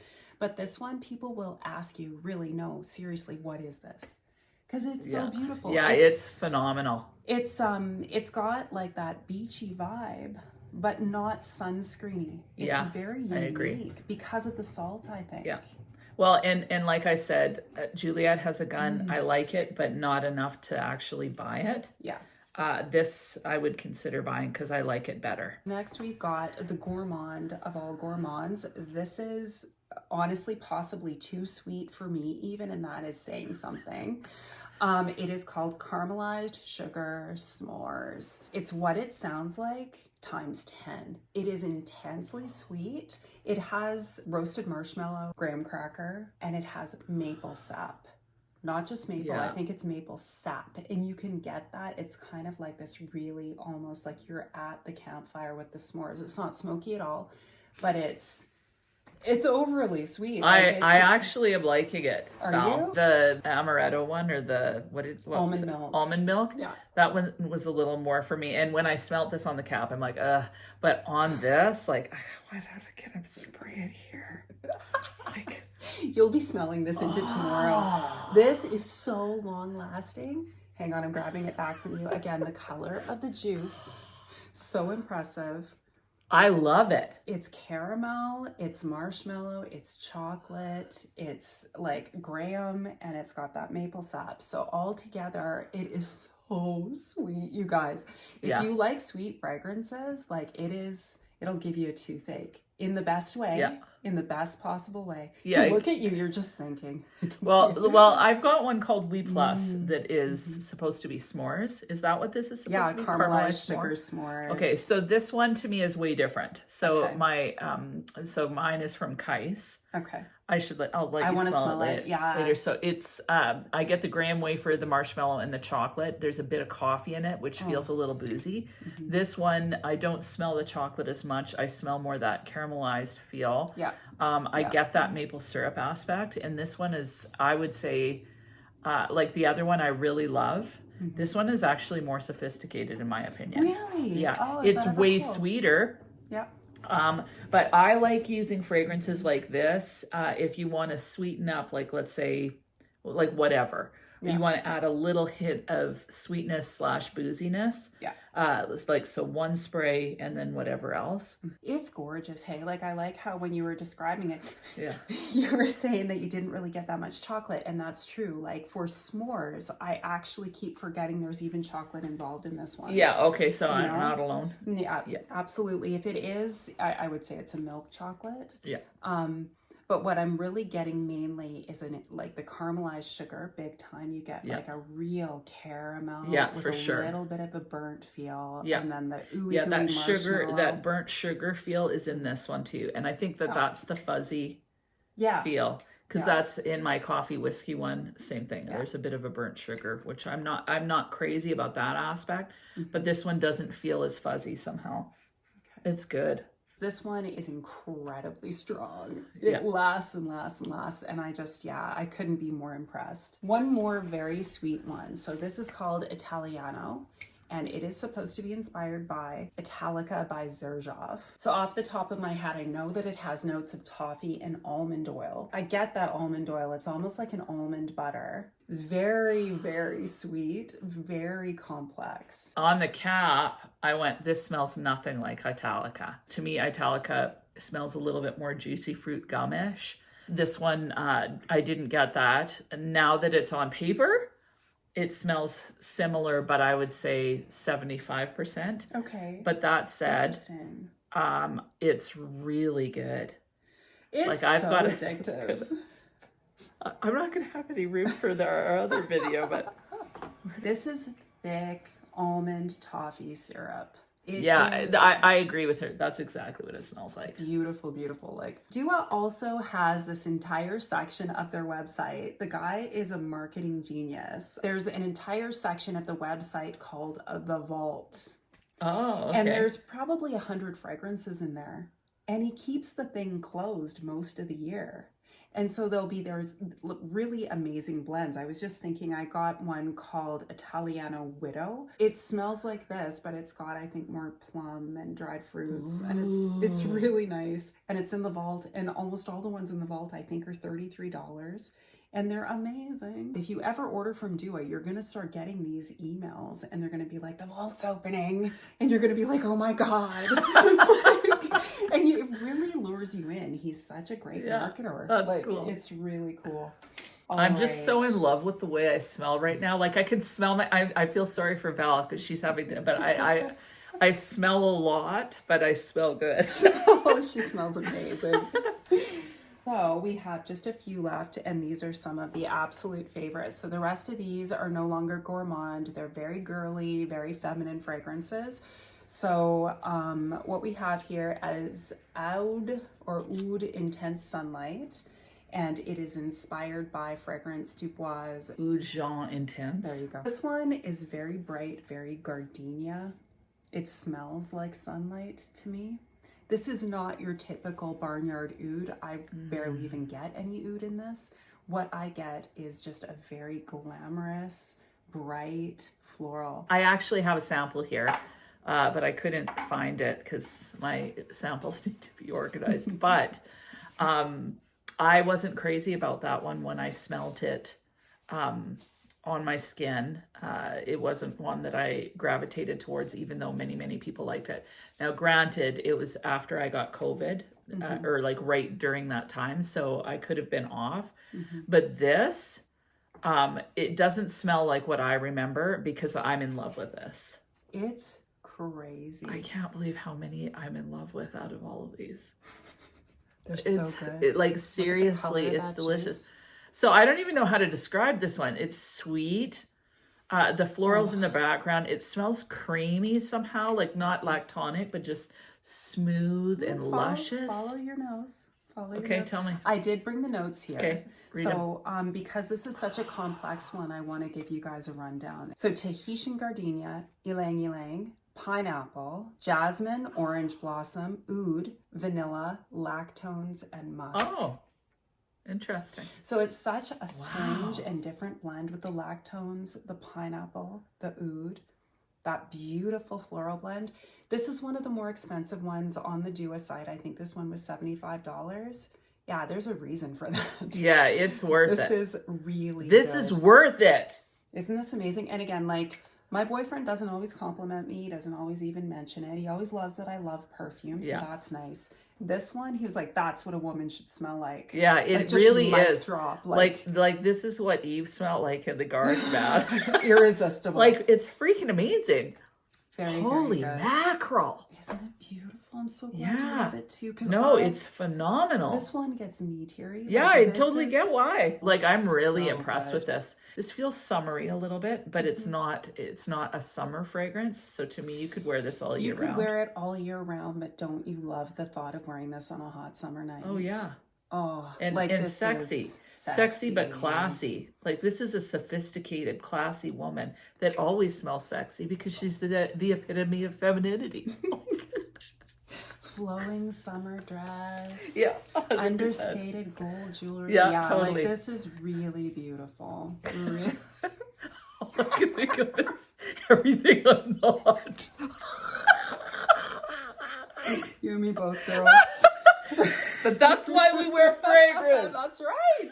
[SPEAKER 2] but this one, people will ask you, really, no, seriously, what is this? Because it's so beautiful.
[SPEAKER 1] Yeah, it's phenomenal.
[SPEAKER 2] It's got like that beachy vibe, but not sunscreeny. It's very unique because of the salt, I think.
[SPEAKER 1] Yeah. Well, and like I said, Juliet Has a Gun. I like it, but not enough to actually buy it.
[SPEAKER 2] Yeah.
[SPEAKER 1] This I would consider buying because I like it better.
[SPEAKER 2] Next, we've got the gourmand of all gourmands. This is honestly possibly too sweet for me even, and that is saying something. It is called Caramelized Sugar S'mores. It's what it sounds like times 10. It is intensely sweet. It has roasted marshmallow, graham cracker, and it has maple sap. Not just maple, I think it's maple sap. And you can get that. It's kind of like this really almost like you're at the campfire with the s'mores. It's not smoky at all, but it's overly sweet. Like
[SPEAKER 1] I actually am liking it.
[SPEAKER 2] Are you?
[SPEAKER 1] The amaretto one, or the
[SPEAKER 2] almond milk.
[SPEAKER 1] Almond milk.
[SPEAKER 2] Yeah.
[SPEAKER 1] That one was a little more for me. And when I smelled this on the cap, I'm like, but on this, like, why can I spray it here? Like,
[SPEAKER 2] you'll be smelling this into tomorrow. This is so long lasting. Hang on, I'm grabbing it back from you. Again, the color of the juice, so impressive.
[SPEAKER 1] I love it.
[SPEAKER 2] It's caramel, it's marshmallow, it's chocolate, it's like graham, and it's got that maple sap. So all together, it is so sweet, you guys. If you like sweet fragrances, like it'll give you a toothache in the best way, in the best possible way. Yeah. Look at you, you're just thinking.
[SPEAKER 1] Well, I've got one called We Plus that is supposed to be s'mores. Is that what this is supposed to be?
[SPEAKER 2] Caramelized sugar s'mores.
[SPEAKER 1] Okay, so this one to me is way different. So so mine is from Kais.
[SPEAKER 2] Okay.
[SPEAKER 1] I'll let you smell it later. So it's, I get the graham wafer, the marshmallow, and the chocolate. There's a bit of coffee in it, which feels a little boozy. This one, I don't smell the chocolate as much. I smell more that caramelized feel. Yeah. I get that maple syrup aspect. And this one is, I would say, like the other one I really love. This one is actually more sophisticated in my opinion.
[SPEAKER 2] Really?
[SPEAKER 1] Yeah.
[SPEAKER 2] Oh,
[SPEAKER 1] it's way sweeter.
[SPEAKER 2] Yeah.
[SPEAKER 1] But I like using fragrances like this if you want to sweeten up, like, let's say, like whatever. You want to add a little hit of sweetness / booziness. Yeah. It's like, so one spray and then whatever else.
[SPEAKER 2] It's gorgeous. Hey, like, I like how when you were describing it,
[SPEAKER 1] yeah,
[SPEAKER 2] you were saying that you didn't really get that much chocolate, and that's true. Like for s'mores, I actually keep forgetting there's even chocolate involved in this one.
[SPEAKER 1] Yeah. Okay. So I'm not alone.
[SPEAKER 2] Yeah, absolutely. If it is, I would say it's a milk chocolate.
[SPEAKER 1] Yeah.
[SPEAKER 2] But what I'm really getting mainly is like the caramelized sugar, big time. You get like a real caramel with a little bit of a burnt feel. Yeah. And then the ooey
[SPEAKER 1] that sugar, that burnt sugar feel is in this one too. And I think that that's the fuzzy feel. because that's in my coffee whiskey one. Same thing. There's a bit of a burnt sugar, which I'm not crazy about that aspect, but this one doesn't feel as fuzzy somehow. It's good.
[SPEAKER 2] This one is incredibly strong. It lasts and lasts and lasts. And I couldn't be more impressed. One more very sweet one. So this is called Italiano. And it is supposed to be inspired by Italica by Xerjoff. So off the top of my head, I know that it has notes of toffee and almond oil. I get that almond oil. It's almost like an almond butter. Very, very sweet, very complex.
[SPEAKER 1] On the cap, I went, this smells nothing like Italica. To me, Italica smells a little bit more juicy fruit gummish. This one, I didn't get that. Now that it's on paper, it smells similar, but I would say 75%.
[SPEAKER 2] Okay.
[SPEAKER 1] But that said, it's really good.
[SPEAKER 2] It's
[SPEAKER 1] I've
[SPEAKER 2] so
[SPEAKER 1] got
[SPEAKER 2] addictive.
[SPEAKER 1] I'm not going to have any room for our other video, but
[SPEAKER 2] this is thick almond toffee syrup.
[SPEAKER 1] I agree with her. That's exactly what it smells like.
[SPEAKER 2] Beautiful, beautiful. Like, Dua also has this entire section of their website. The guy is a marketing genius. There's an entire section of the website called The Vault.
[SPEAKER 1] Oh, okay.
[SPEAKER 2] And there's probably 100 fragrances in there. And he keeps the thing closed most of the year. And so there's really amazing blends. I was just thinking, I got one called Italiano Widow. It smells like this, but it's got, I think, more plum and dried fruits. Ooh. And it's really nice. And it's in the vault. And almost all the ones in the vault, I think, are $33. And they're amazing. If you ever order from Dua, you're going to start getting these emails and they're going to be like, the vault's opening. And you're going to be like, oh my God. And it really lures you in. He's such a great marketer.
[SPEAKER 1] That's cool.
[SPEAKER 2] It's really cool.
[SPEAKER 1] I'm just so in love with the way I smell right now. Like I can smell I feel sorry for Val because she's having to, but I smell a lot, but I smell good.
[SPEAKER 2] Oh, she smells amazing. So we have just a few left, and these are some of the absolute favorites. So the rest of these are no longer gourmand. They're very girly, very feminine fragrances. So what we have here is AOUD or Oud Intense Sunlight, and it is inspired by Fragrance Du Bois'
[SPEAKER 1] Oud Jean Intense.
[SPEAKER 2] There you go. This one is very bright, very gardenia. It smells like sunlight to me. This is not your typical barnyard oud. I barely even get any oud in this. What I get is just a very glamorous, bright, floral.
[SPEAKER 1] I actually have a sample here, but I couldn't find it because my samples need to be organized. But I wasn't crazy about that one when I smelled it on my skin. It wasn't one that I gravitated towards, even though many, many people liked it. Now, granted, it was after I got COVID, or like right during that time, so I could have been off. But this, it doesn't smell like what I remember because I'm in love with this.
[SPEAKER 2] It's crazy.
[SPEAKER 1] I can't believe how many I'm in love with out of all of these.
[SPEAKER 2] They're so good.
[SPEAKER 1] Like seriously, it's delicious. Juice. So I don't even know how to describe this one. It's sweet. The florals in the background. It smells creamy somehow, like not lactonic, but just smooth and luscious.
[SPEAKER 2] Follow your nose.
[SPEAKER 1] Okay, tell me.
[SPEAKER 2] I did bring the notes here.
[SPEAKER 1] Okay, read them.
[SPEAKER 2] Because this is such a complex one, I want to give you guys a rundown. So Tahitian gardenia, ylang ylang, pineapple, jasmine, orange blossom, oud, vanilla, lactones, and musk.
[SPEAKER 1] Oh. Interesting.
[SPEAKER 2] So it's such a strange and different blend with the lactones, the pineapple, the oud, that beautiful floral blend. This is one of the more expensive ones on the Dua site. I think this one was $75. Yeah, there's a reason for that.
[SPEAKER 1] Yeah, it's worth it.
[SPEAKER 2] This is really
[SPEAKER 1] This
[SPEAKER 2] good.
[SPEAKER 1] is worth it.
[SPEAKER 2] Isn't this amazing? And again, like, my boyfriend doesn't always compliment me, doesn't always even mention it. He always loves that I love perfume, so that's nice. This one, he was like, that's what a woman should smell like.
[SPEAKER 1] Yeah, it really is.
[SPEAKER 2] Drop,
[SPEAKER 1] like this is what Eve smelled like in the garden bath.
[SPEAKER 2] Irresistible.
[SPEAKER 1] Like, it's freaking amazing.
[SPEAKER 2] Holy
[SPEAKER 1] mackerel.
[SPEAKER 2] Isn't it beautiful? I'm so glad you love it too.
[SPEAKER 1] No, it's phenomenal.
[SPEAKER 2] This one gets meatery.
[SPEAKER 1] Yeah, I totally get why. Like, I'm really impressed with this. This feels summery a little bit, but it's not a summer fragrance. So to me, you could wear this all year round.
[SPEAKER 2] You could wear it all year round, but don't you love the thought of wearing this on a hot summer night?
[SPEAKER 1] Oh, yeah.
[SPEAKER 2] Oh,
[SPEAKER 1] and
[SPEAKER 2] like this
[SPEAKER 1] sexy.
[SPEAKER 2] is
[SPEAKER 1] Sexy but classy. Like this is a sophisticated, classy woman that always smells sexy because she's the epitome of femininity.
[SPEAKER 2] Flowing summer dress.
[SPEAKER 1] Yeah, 100%.
[SPEAKER 2] Understated gold jewelry.
[SPEAKER 1] Yeah, totally.
[SPEAKER 2] Like this is really beautiful. Really.
[SPEAKER 1] All I can think of is everything I'm not.
[SPEAKER 2] You and me both, girl.
[SPEAKER 1] But that's why we wear fragrance.
[SPEAKER 2] That's right.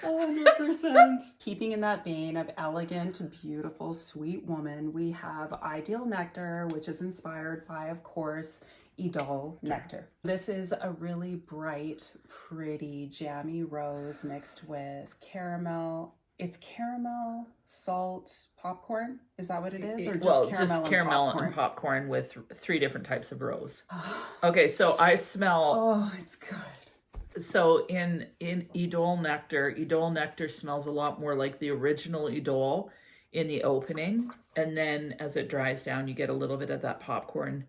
[SPEAKER 2] 100%. Keeping in that vein of elegant, beautiful, sweet woman, we have Ideal Nectar, which is inspired by, of course, IDOLE Nectar. This is a really bright, pretty, jammy rose mixed with caramel. It's caramel, salt, popcorn. Is that what it is? Or just caramel
[SPEAKER 1] and popcorn with 3 different types of rose. Okay, so I smell.
[SPEAKER 2] Oh, it's good.
[SPEAKER 1] So in IDOLE Nectar smells a lot more like the original IDOLE in the opening. And then as it dries down, you get a little bit of that popcorn.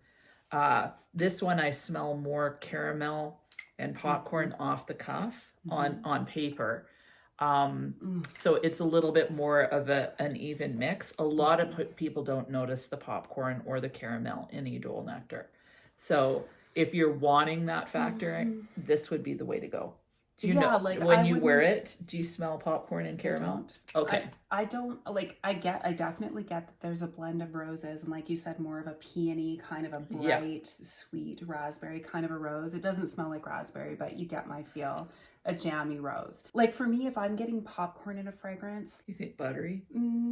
[SPEAKER 1] This one I smell more caramel and popcorn off the cuff on paper. So it's a little bit more of an even mix. A lot of people don't notice the popcorn or the caramel in IDOLE Nectar. So if you're wanting that factor, this would be the way to go. Do you know, like when you wear it, do you smell popcorn and caramel? Okay.
[SPEAKER 2] I don't, like, I definitely get that there's a blend of roses, and like you said, more of a peony, kind of a bright, sweet raspberry kind of a rose. It doesn't smell like raspberry, but you get my feel. A jammy rose. Like for me, if I'm getting popcorn in a fragrance,
[SPEAKER 1] you think buttery?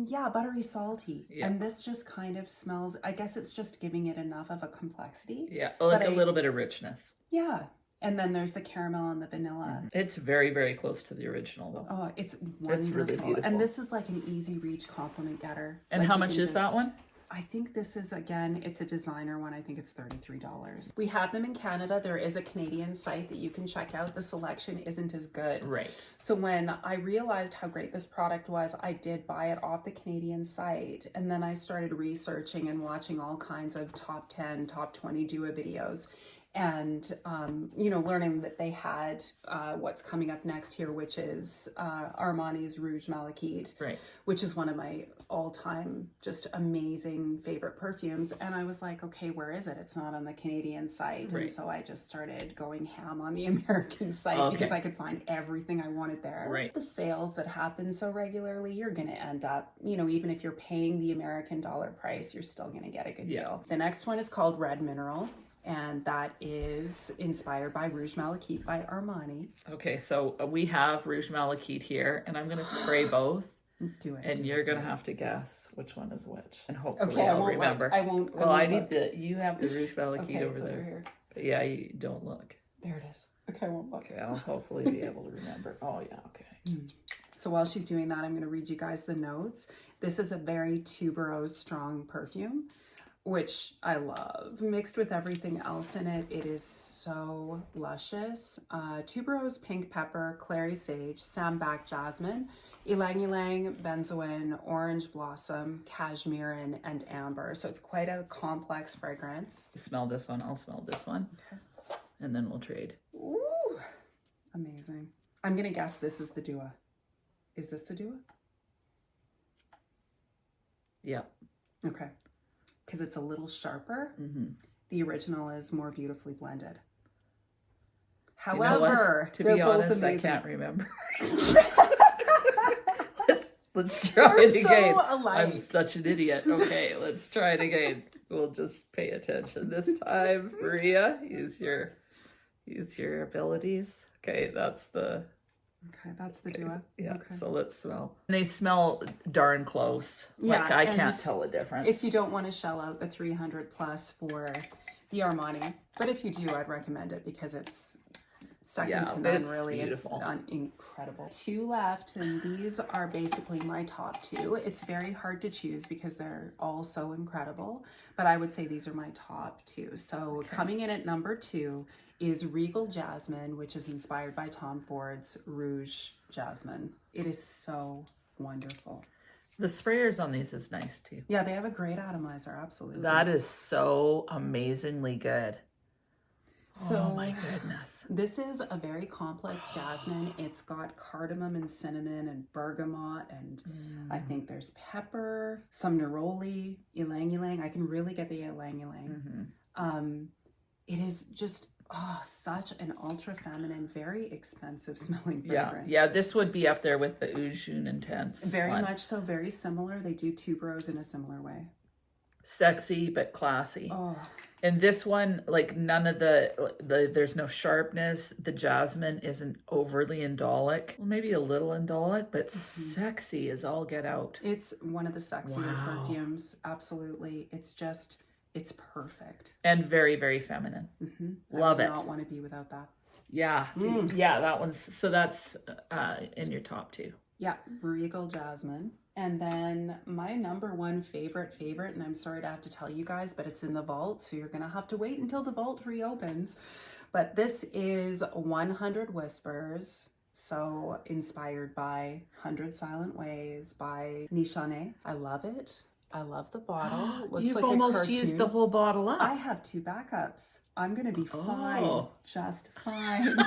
[SPEAKER 2] Yeah, buttery, salty. Yeah. And this just kind of smells, I guess it's just giving it enough of a complexity.
[SPEAKER 1] Yeah, like a little bit of richness.
[SPEAKER 2] Yeah. And then there's the caramel and the vanilla.
[SPEAKER 1] It's very, very close to the original though.
[SPEAKER 2] Oh, it's wonderful.
[SPEAKER 1] It's really beautiful.
[SPEAKER 2] And this is like an easy reach compliment getter.
[SPEAKER 1] And
[SPEAKER 2] like
[SPEAKER 1] how much is that one?
[SPEAKER 2] I think this is, again, it's a designer one. I think it's $33. We have them in Canada. There is a Canadian site that you can check out. The selection isn't as good.
[SPEAKER 1] Right.
[SPEAKER 2] So when I realized how great this product was, I did buy it off the Canadian site. And then I started researching and watching all kinds of top 10, top 20 Dua videos. And, you know, learning that they had what's coming up next here, which is Armani's Rouge Malachite,
[SPEAKER 1] right,
[SPEAKER 2] which is one of my all-time just amazing favorite perfumes. And I was like, okay, where is it? It's not on the Canadian site.
[SPEAKER 1] Right.
[SPEAKER 2] And so I just started going ham on the American site because I could find everything I wanted there.
[SPEAKER 1] Right.
[SPEAKER 2] The sales that happen so regularly, you're going to end up, you know, even if you're paying the American dollar price, you're still going to get a good deal. The next one is called Red Mineral. And that is inspired by Rouge Malachite by Armani.
[SPEAKER 1] Okay, so we have Rouge Malachite here, and I'm going to spray both.
[SPEAKER 2] Do it.
[SPEAKER 1] And you're going to have to guess which one is which. And hopefully
[SPEAKER 2] okay,
[SPEAKER 1] I'll remember.
[SPEAKER 2] I won't.
[SPEAKER 1] Well, I need the, you have the Rouge Malachite over there.
[SPEAKER 2] Over here.
[SPEAKER 1] But yeah, you don't look.
[SPEAKER 2] There it is. Okay, I won't look.
[SPEAKER 1] Okay, I'll hopefully be able to remember. Oh, yeah, okay.
[SPEAKER 2] So while she's doing that, I'm going to read you guys the notes. This is a very tuberose strong perfume, which I love. Mixed with everything else in it, it is so luscious. Tuberose pink pepper, clary sage, sambac jasmine, ylang ylang, benzoin, orange blossom, cashmere, and amber. So it's quite a complex fragrance.
[SPEAKER 1] Smell this one. I'll smell this one. Okay. And then we'll trade.
[SPEAKER 2] Ooh, amazing. I'm going to guess this is the Dua. Is this the Dua?
[SPEAKER 1] Yeah.
[SPEAKER 2] Okay. Because it's a little sharper. The original is more beautifully blended. However,
[SPEAKER 1] to be honest, I can't remember. let's try it again. I'm such an idiot. Okay, let's try it again. We'll just pay attention this time. Maria, use your abilities. Okay, that's the
[SPEAKER 2] Dua.
[SPEAKER 1] Yeah,
[SPEAKER 2] okay.
[SPEAKER 1] So let's smell. They smell darn close.
[SPEAKER 2] Yeah,
[SPEAKER 1] like I can't tell the difference.
[SPEAKER 2] If you don't want to shell out the 300 plus for the Armani, but if you do, I'd recommend it because it's second to none, really.
[SPEAKER 1] Beautiful.
[SPEAKER 2] It's incredible. 2 left, and these are basically my top 2. It's very hard to choose because they're all so incredible, but I would say these are my top 2. So coming in at number 2 is Regal Jasmine, which is inspired by Tom Ford's Rouge Jasmine. It is so wonderful.
[SPEAKER 1] The sprayers on these is nice too.
[SPEAKER 2] Yeah, they have a great atomizer, absolutely.
[SPEAKER 1] That is so amazingly good.
[SPEAKER 2] So
[SPEAKER 1] Oh my goodness.
[SPEAKER 2] this is a very complex jasmine. It's got cardamom and cinnamon and bergamot, and I think there's pepper, some neroli, ylang ylang. I can really get the ylang ylang. It is just such an ultra feminine, very expensive smelling fragrance.
[SPEAKER 1] Yeah, this would be up there with the Jaune Intense.
[SPEAKER 2] Very much so, very similar. They do tuberose in a similar way.
[SPEAKER 1] Sexy but classy.
[SPEAKER 2] Oh.
[SPEAKER 1] And this one, like none of the there's no sharpness. The jasmine isn't overly indolic. Well, maybe a little indolic, but sexy as all get out.
[SPEAKER 2] It's one of the sexier perfumes. Absolutely. It's just, it's perfect.
[SPEAKER 1] And very, very feminine. Love it.
[SPEAKER 2] I would not want to be without that.
[SPEAKER 1] Yeah. Yeah, that one's, so that's in your top 2.
[SPEAKER 2] Yeah, Regal Jasmine. And then my number one favorite, and I'm sorry to have to tell you guys, but it's in the vault, so you're going to have to wait until the vault reopens. But this is 100 Whispers, so inspired by 100 Silent Ways by Nishane. I love it. I love the bottle. Looks
[SPEAKER 1] You've
[SPEAKER 2] like
[SPEAKER 1] almost
[SPEAKER 2] a cartoon.
[SPEAKER 1] used the whole bottle up.
[SPEAKER 2] I have 2 backups. I'm going to be fine. Just fine.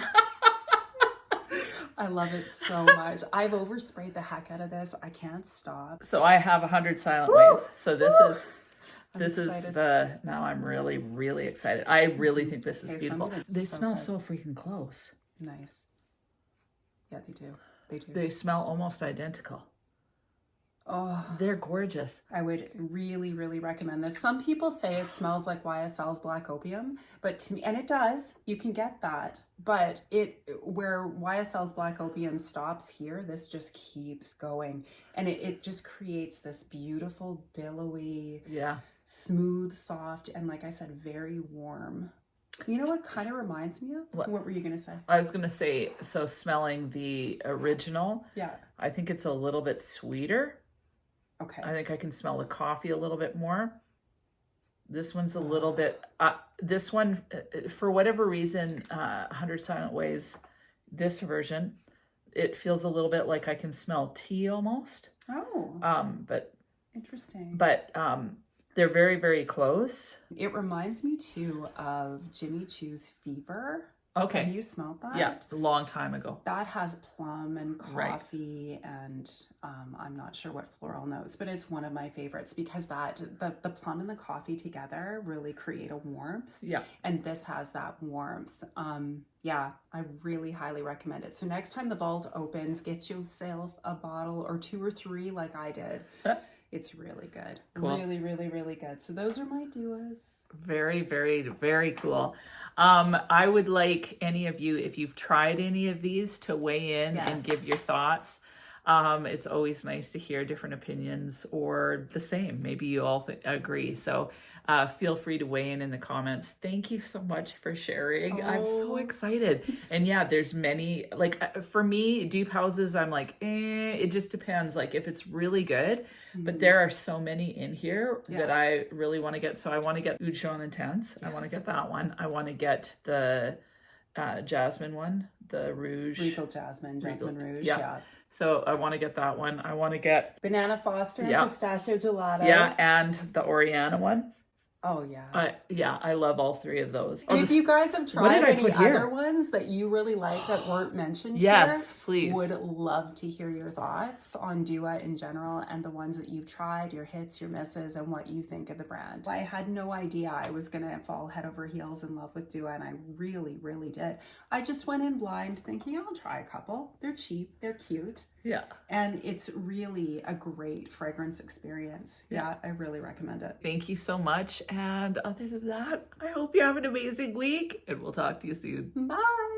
[SPEAKER 2] I love it so much. I've oversprayed the heck out of this. I can't stop.
[SPEAKER 1] So I have 100 Silent Ways. So this is
[SPEAKER 2] excited.
[SPEAKER 1] now I'm really, really excited. I really think this is
[SPEAKER 2] Okay,
[SPEAKER 1] beautiful.
[SPEAKER 2] so
[SPEAKER 1] They
[SPEAKER 2] so
[SPEAKER 1] smell
[SPEAKER 2] good.
[SPEAKER 1] so freaking close.
[SPEAKER 2] Nice. Yeah, they do. They do.
[SPEAKER 1] They smell almost identical.
[SPEAKER 2] Oh,
[SPEAKER 1] They're gorgeous.
[SPEAKER 2] I would really, really recommend this. Some people say it smells like YSL's Black Opium, but to me, and it does, you can get that, but where YSL's Black Opium stops here, this just keeps going, and it just creates this beautiful, billowy, smooth, soft, and like I said, very warm. You know what kind of reminds me of? What were you going to say?
[SPEAKER 1] I was going to say, so smelling the original, I think it's a little bit sweeter.
[SPEAKER 2] Okay.
[SPEAKER 1] I think I can smell the coffee a little bit more. This one's a little bit, this one, for whatever reason, 100 Silent Ways, this version, it feels a little bit like I can smell tea almost.
[SPEAKER 2] Oh.
[SPEAKER 1] But
[SPEAKER 2] interesting.
[SPEAKER 1] But they're very, very close.
[SPEAKER 2] It reminds me too of Jimmy Choo's Fever.
[SPEAKER 1] Okay.
[SPEAKER 2] Have you smelled that?
[SPEAKER 1] Yeah, a long time ago.
[SPEAKER 2] That has plum and coffee and I'm not sure what floral notes, but it's one of my favorites because the plum and the coffee together really create a warmth.
[SPEAKER 1] Yeah.
[SPEAKER 2] And this has that warmth. Yeah, I really highly recommend it. So next time the vault opens, get yourself a bottle or 2 or 3 like I did. It's really good. Cool. Really, really, really good. So those are my duos.
[SPEAKER 1] Very, very, very cool. I would like any of you, if you've tried any of these, to weigh in and give your thoughts. It's always nice to hear different opinions or the same. Maybe you all agree. So feel free to weigh in the comments. Thank you so much for sharing. I'm so excited. And yeah, there's many, like for me, dupe houses, I'm like, it just depends. Like if it's really good, but there are so many in here that I really want to get. So I want to get Jaune Intense. I want to get that one. I want to get the Jasmine one, the Rouge.
[SPEAKER 2] Regal Jasmine, Jasmine Rouge.
[SPEAKER 1] Yeah. So I want to get that one. I want to get
[SPEAKER 2] Banana Foster and Pistachio Gelato.
[SPEAKER 1] Yeah, and the Oriana one.
[SPEAKER 2] Oh, yeah.
[SPEAKER 1] I love all 3 of those.
[SPEAKER 2] And if you guys have tried any other ones that you really like that weren't mentioned here,
[SPEAKER 1] please.
[SPEAKER 2] Would love to hear your thoughts on Dua in general and the ones that you've tried, your hits, your misses, and what you think of the brand. I had no idea I was going to fall head over heels in love with Dua, and I really, really did. I just went in blind thinking, I'll try a couple. They're cheap. They're cute.
[SPEAKER 1] Yeah.
[SPEAKER 2] And it's really a great fragrance experience. Yeah, I really recommend it.
[SPEAKER 1] Thank you so much. And other than that, I hope you have an amazing week and we'll talk to you soon.
[SPEAKER 2] Bye.